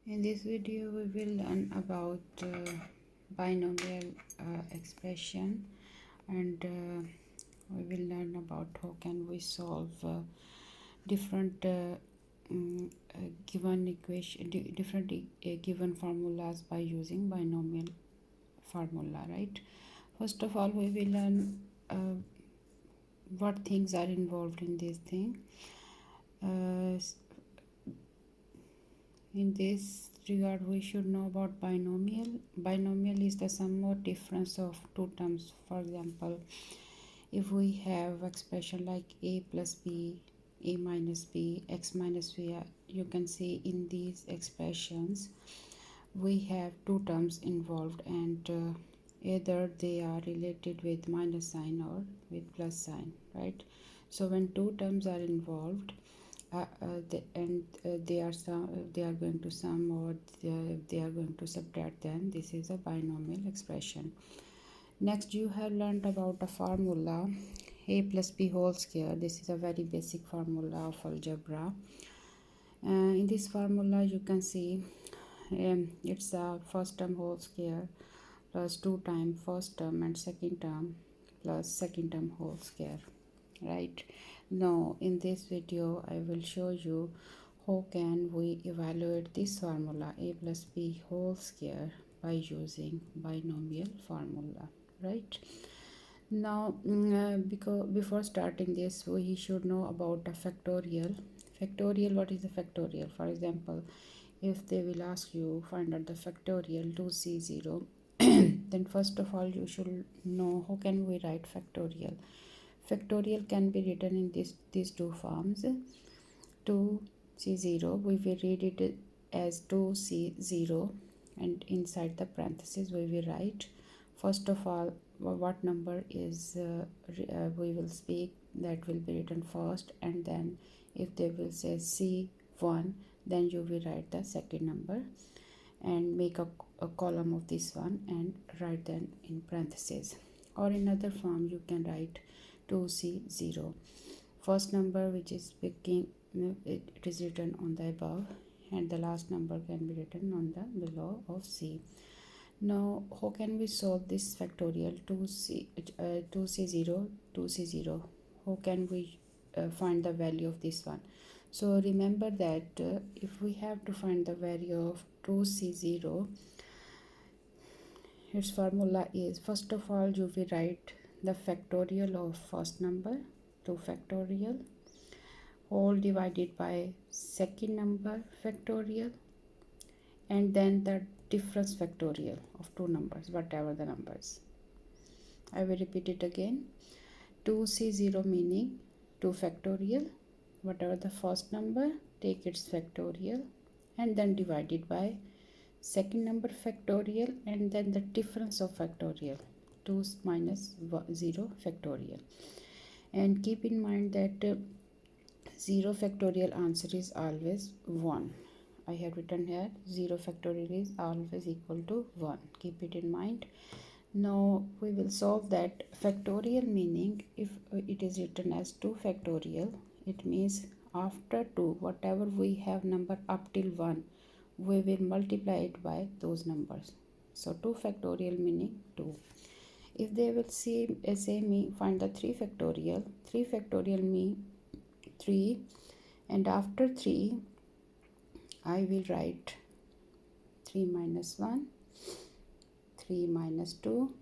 In this video we will learn about binomial expression, and we will learn about how can we solve different given equation different given formulas by using binomial formula, right? First of all, we will learn what things are involved in this thing. In this regard, we should know about binomial. Binomial is the sum or difference of two terms. For example, if we have expression like a plus b, a minus b, x minus b, you can see in these expressions we have two terms involved, and either they are related with minus sign or with plus sign, right? So when two terms are involved, they are going to sum or they are going to subtract, then this is a binomial expression. Next, you have learned about a formula, a plus b whole square. This is a very basic formula of algebra. In this formula you can see it's a first term whole square plus 2 times first term and second term plus second term whole square, right? Now in this video I will show you how can we evaluate this formula a plus b whole square by using binomial formula, right? Now because before starting this, we should know about a factorial. What is a factorial? For example, if they will ask you find out the factorial 2c0 then first of all you should know how can we write factorial. Factorial can be written in these two forms. 2c0, we will read it as 2c0, and inside the parentheses we will write first of all what number is we will speak, that will be written first, and then if they will say c1, then you will write the second number and make a column of this one and write them in parentheses. Or in other form you can write 2c0, first number which is speaking, it is written on the above, and the last number can be written on the below of c. Now how can we solve this factorial 2c0, how can we find the value of this one? So remember that if we have to find the value of 2c0, its formula is, first of all you will write the factorial of first number, 2 factorial, whole divided by second number factorial, and then the difference factorial of two numbers, whatever the numbers. I will repeat it again. 2c0 meaning 2 factorial, whatever the first number, take its factorial and then divided by second number factorial, and then the difference of factorial, 2 minus 0 factorial. And keep in mind that 0 factorial answer is always 1. I have written here 0 factorial is always equal to 1. Keep it in mind. Now we will solve that. Factorial meaning, if it is written as 2 factorial, it means after 2, whatever we have number up till 1, we will multiply it by those numbers. So 2 factorial meaning 2. If they will say me find the 3 factorial mean 3, and after 3 I will write 3 minus 1, 3 minus 2,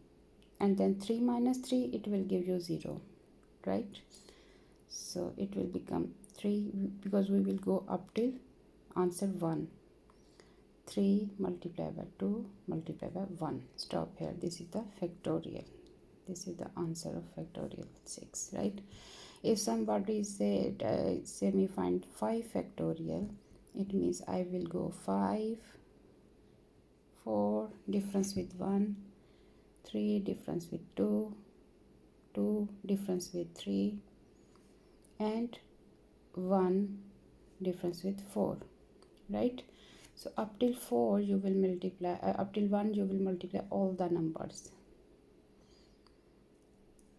and then 3 minus 3, it will give you 0, right? So it will become 3, because we will go up till answer 1. 3 multiplied by 2 multiplied by 1. Stop here. This is the factorial. This is the answer of factorial 6, right? If somebody said say me find 5 factorial, it means I will go 5, 4 difference with 1, 3 difference with 2, 2 difference with 3, and 1 difference with 4, right? So up till 4 you will multiply, up till 1 you will multiply all the numbers.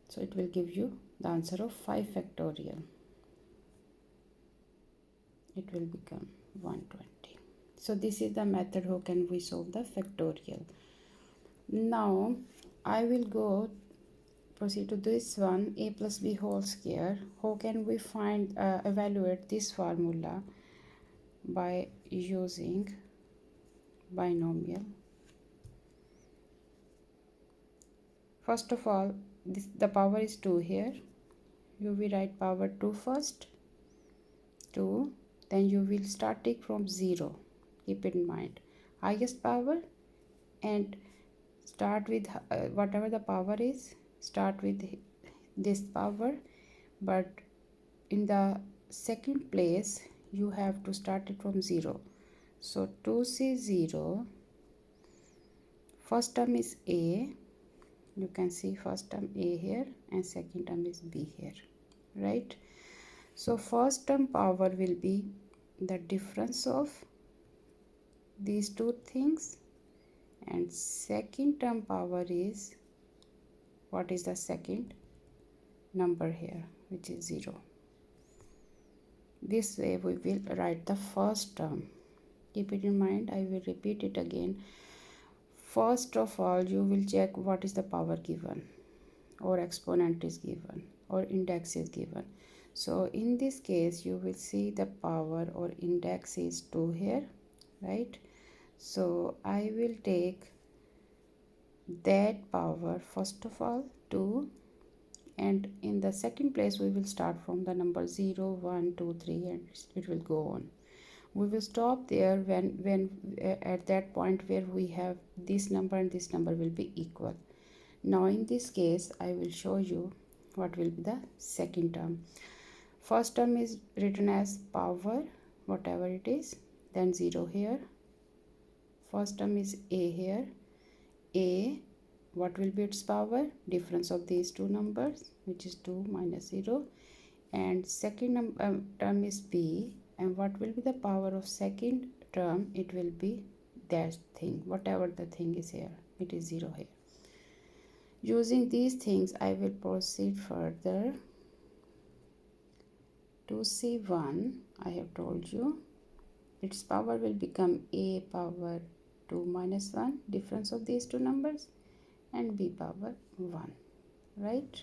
So it will give you the answer of 5 factorial. It will become 120. So this is the method how can we solve the factorial. Now I will proceed to this one, a plus b whole square. How can we evaluate this formula? By using binomial. First of all, the power is 2 here. You will write power 2 first, 2, then you will start it from 0. Keep it in mind, highest power, and start with whatever the power is, start with this power, but in the second place you have to start it from 0. So 2c 0, first term is a, you can see first term a here and second term is b here, right? So first term power will be the difference of these two things, and second term power is, what is the second number here, which is 0. This way we will write the first term. Keep it in mind, I will repeat it again. First of all, you will check what is the power given, or exponent is given, or index is given. So in this case you will see the power or index is 2 here, right? So I will take that power first of all 2, and in the second place we will start from the number 0, 1, 2, 3, and it will go on. We will stop there when at that point where we have this number and this number will be equal. Now in this case I will show you what will be the second term. First term is written as power whatever it is, then 0 here. First term is a here. A, what will be its power? Difference of these two numbers, which is 2 minus 0. And second term is b, and what will be the power of second term? It will be that thing, whatever the thing is here, it is 0 here. Using these things I will proceed further to C1. I have told you its power will become a power 2 minus 1, difference of these two numbers, and b power 1, right?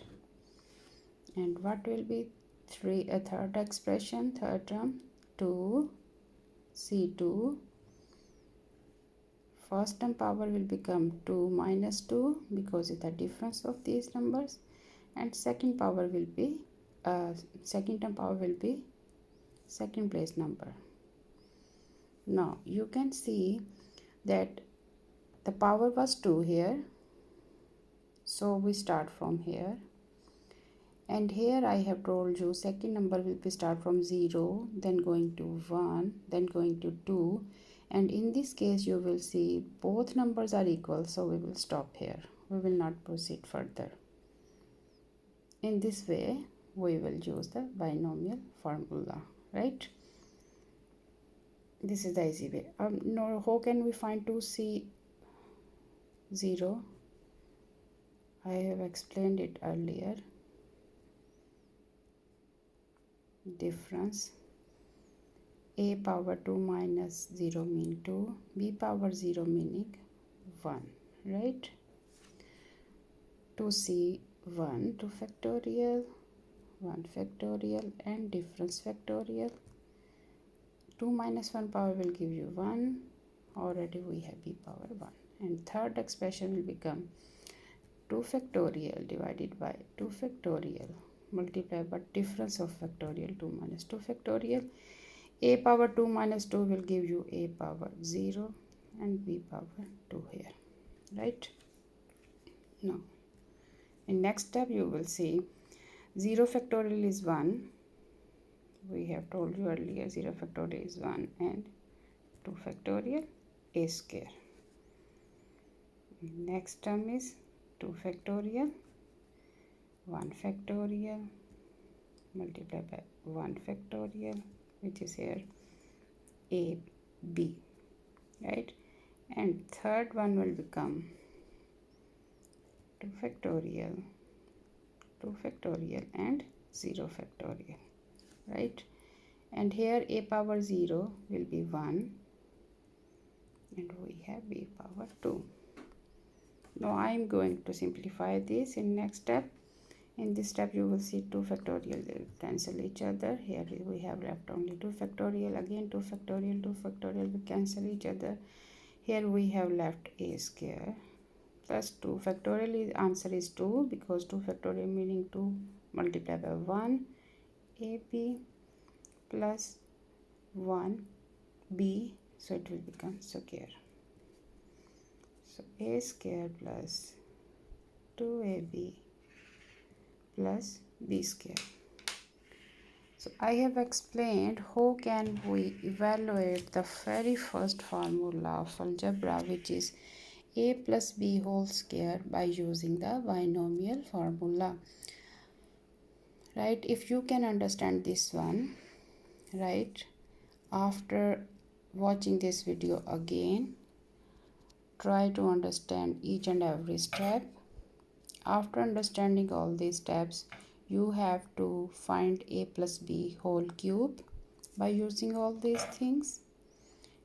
And what will be third expression, third term? 2 C2. First term power will become 2 minus 2 because it's the difference of these numbers, and second power will be second term power will be second place number. Now you can see that the power was 2 here, so we start from here, and here I have told you second number will be start from 0, then going to 1, then going to 2, and in this case you will see both numbers are equal, so we will stop here. We will not proceed further. In this way we will use the binomial formula, right? This is the easy way. Now how can we find 2c 0? I have explained it earlier. Difference, a power 2 minus 0 mean 2, b power 0 meaning 1, right? 2c1 2 factorial, 1 factorial, and difference factorial. 2 minus 1 power will give you 1. Already we have b power 1. And third expression will become 2 factorial divided by 2 factorial multiplied by difference of factorial 2 minus 2 factorial. A power 2 minus 2 will give you a power 0 and b power 2 here, right? Now in next step you will see 0 factorial is 1. We have told you earlier 0 factorial is 1, and 2 factorial a square. Next term is 2 factorial, 1 factorial multiplied by 1 factorial, which is here a b, right? And third one will become 2 factorial, 2 factorial, and 0 factorial, right? And here a power 0 will be 1, and we have b power 2. Now I am going to simplify this in next step. In this step you will see 2 factorial, they will cancel each other. Here we have left only 2 factorial, again 2 factorial, 2 factorial will cancel each other. Here we have left a square plus 2 factorial. Is answer is 2 because 2 factorial meaning 2 multiplied by 1 ab plus 1 b, so it will become square. So a square plus 2ab plus b square. So I have explained how can we evaluate the very first formula of algebra, which is a plus b whole square, by using the binomial formula. Right, if you can understand this one, right, after watching this video again, try to understand each and every step. After understanding all these steps, you have to find a plus b whole cube by using all these things.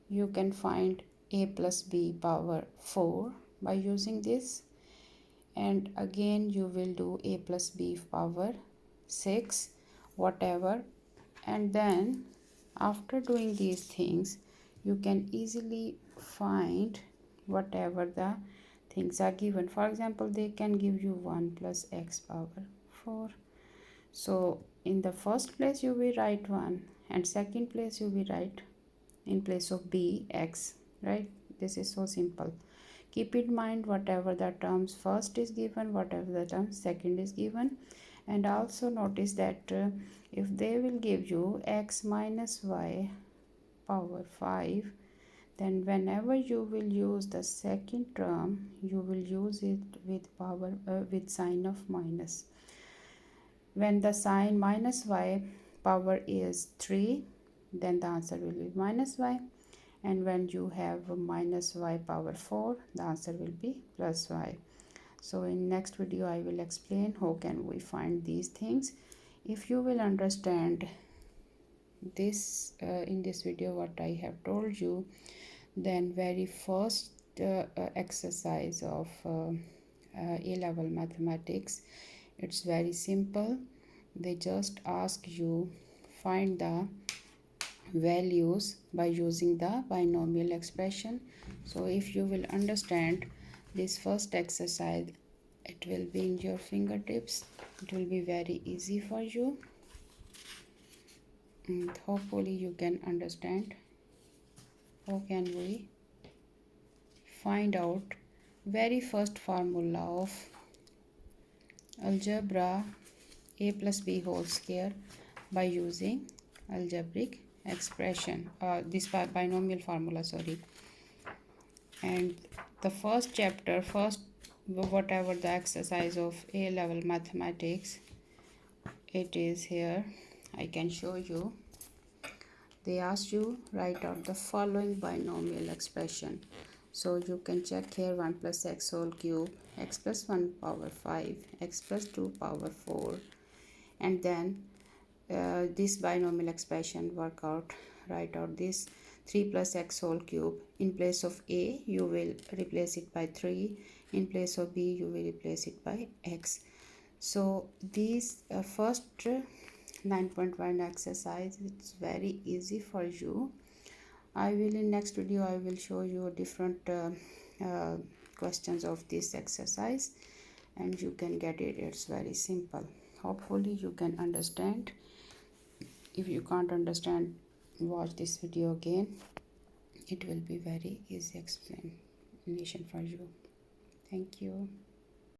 You can find a plus b power 4 by using this, and again you will do a plus b power 6, whatever. And then after doing these things, you can easily find whatever the things are given. For example, they can give you 1 plus x power 4. So in the first place you will write 1, and second place you will write in place of b x, right? This is so simple. Keep in mind whatever the terms first is given, whatever the term second is given. And also notice that if they will give you x minus y power 5, then whenever you will use the second term, you will use it with power with sign of minus. When the sign minus y power is 3, then the answer will be minus y, and when you have minus y power 4, the answer will be plus y. So in next video I will explain how can we find these things. If you will understand this in this video what I have told you, then very first exercise of A-level mathematics, it's very simple. They just ask you find the values by using the binomial expression. So if you will understand this first exercise, it will be in your fingertips. It will be very easy for you, and hopefully you can understand how can we find out very first formula of algebra a plus b whole square by using algebraic expression, this binomial formula, sorry. And the first chapter, first whatever the exercise of A-level mathematics, it is here. I can show you. They ask you write out the following binomial expression. So you can check here 1 plus x whole cube, x plus 1 power 5, x plus 2 power 4, and then this binomial expression work out, write out this 3 plus x whole cube. In place of a you will replace it by 3, in place of b you will replace it by x. So these first 9.1 exercise, it's very easy for you. I will in next video I will show you different questions of this exercise, and you can get it. It's very simple. Hopefully you can understand. If you can't understand, watch this video again. It will be very easy explanation for you. Thank you.